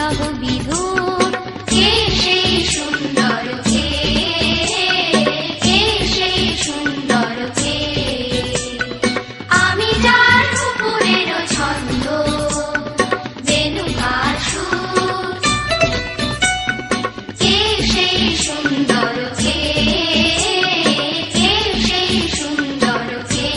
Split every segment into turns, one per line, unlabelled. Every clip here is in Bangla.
বিরহ বিধুর কে সেই সুন্দর কে, কে সেই সুন্দর কে, আমি যার উপরের ছন্দ বেনুকার সুর, কে সেই সুন্দর কে, কে সেই সুন্দর কে।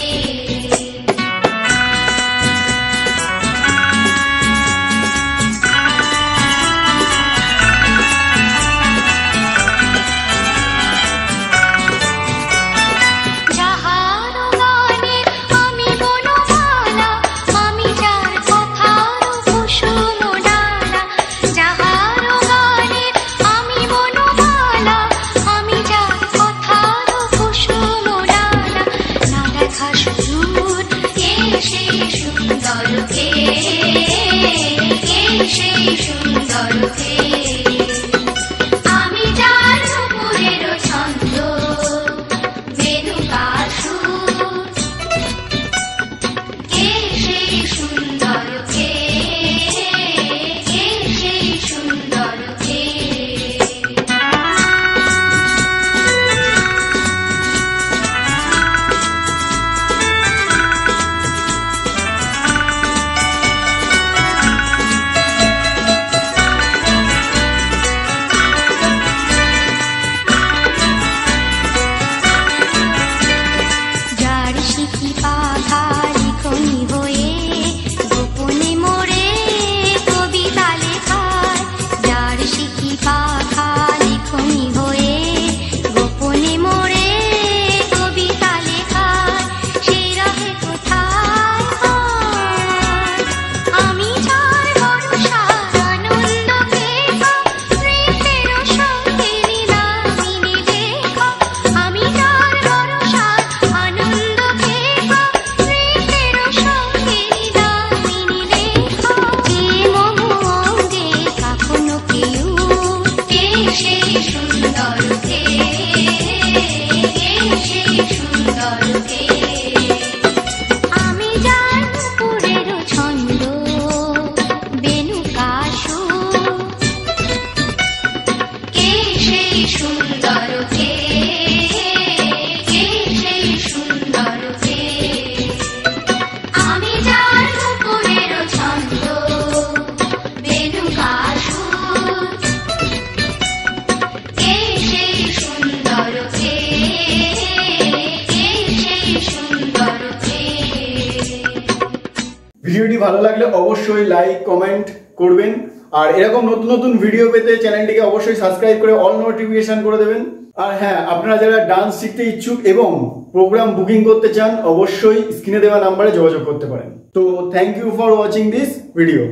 ভিডিওটি ভালো লাগলে অবশ্যই লাইক কমেন্ট করবেন, আর এরকম নতুন নতুন ভিডিও পেতে চ্যানেলটিকে অবশ্যই সাবস্ক্রাইব করে অল নোটিফিকেশন করে দেবেন। আর হ্যাঁ, আপনারা যারা ডান্স শিখতে ইচ্ছুক এবং প্রোগ্রাম বুকিং করতে চান অবশ্যই স্ক্রিনে দেওয়া নাম্বারে যোগাযোগ করতে পারেন। তো thank you for watching this video.